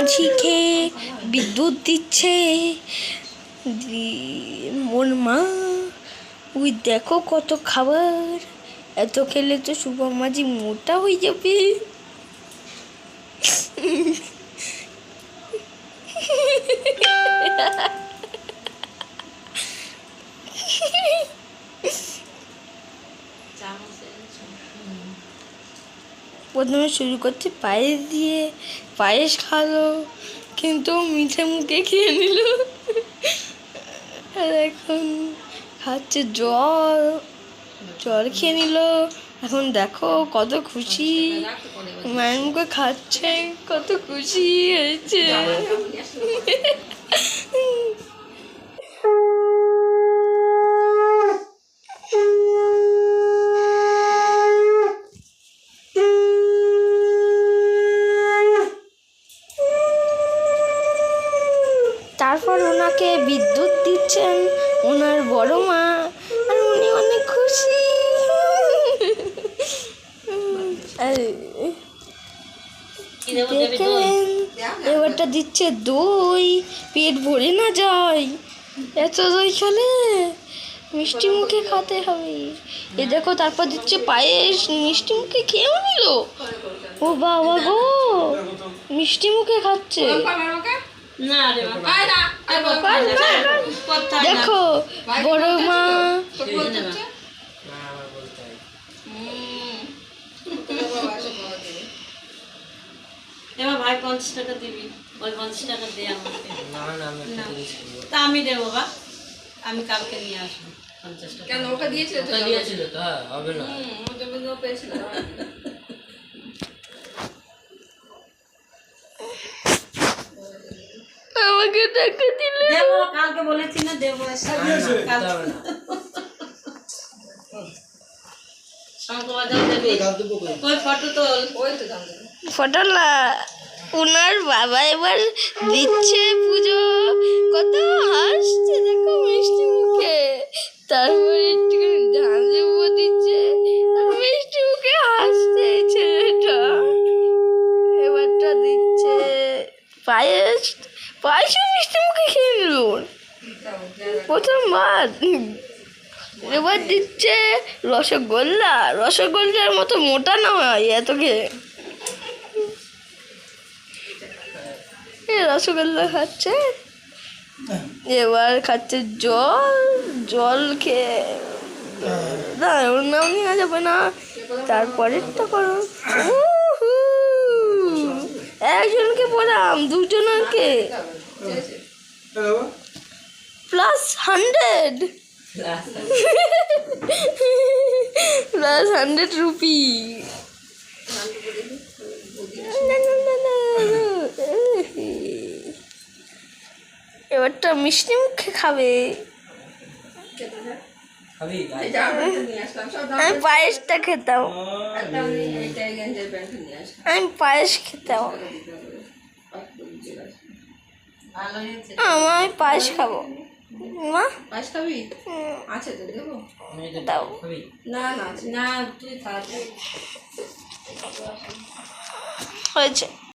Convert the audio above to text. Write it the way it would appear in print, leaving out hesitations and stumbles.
মাঝিকে বিদ্যুৎ দিচ্ছে মোর মা। ওই দেখো কত খাবার, এত খেলে তো শুভম মাঝি মোটা হয়ে যাবে। প্রথমে শুরু করছে পায়েস দিয়ে, পায়েস খালো কিন্তু মিঠে মুখে খেয়ে নিল। আর এখন খাচ্ছে জল, জল খেয়ে নিল। এখন দেখো কত খুশি, মায়ের মুখে খাচ্ছে, কত খুশি হয়েছে। তারপর ওনাকে বিদ্যুৎ দিচ্ছেন ওনার বড় মা, আর উনি অনেক খুশি। দেখেন এবারটা দিচ্ছে দই, পেট ভরে না যায় এত দই খেলে, মিষ্টি মুখে খেতে হবে। এ দেখো তারপর দিচ্ছে পায়েস, মিষ্টি মুখে খেয়েও নিল। ও বাবা গো, মিষ্টি মুখে খাচ্ছে। দেখো বড় মা, এবার ভাই 50 টাকা দিবি, ওই 50 টাকা দে আমাকে। তা আমি দেবো বা, আমি কালকে নিয়ে আসবো 50 টাকা। কেন ওকে দিয়েছিল তো? দিয়েছিল তো, হ্যাঁ হবে না। ও পেয়েছিল। আমাকে টাকা দিলে দেবো, কালকে বলেছি না দেবো। ফটোলা ওনার বাবা এবার দিচ্ছে পুজো, কত হাসছে দেখো মিষ্টি মুখে। তারপরে একটুখানি ধান দেবো দিচ্ছে, মিষ্টি মুখে হাসছে ছেলেটা। এবারটা দিচ্ছে পায়েস, পায়েসও মিষ্টি মুখে খেয়ে নিল প্রথমবার। এবার দিচ্ছে রসগোল্লা, রসগোল্লার মতো মোটা না হয় এতকে। রসগোল্লা খাচ্ছে, এবার খাচ্ছে জল, জল খেয়ে না ওর নাম নেওয়া যাবে না। তারপরেরটা করো, একজনকে পড়াম, দুজনকে +100 +100 রুপি। এবারটা মিষ্টি মুখে খাবে। আমি পায়েসটা খেতাম, আমি পায়েস খেতাম, আমি পায়েস খাবো। মা পায়েস খাবি? আছে তো দেবো, দাও। না না না তুই খা, হয়েছে।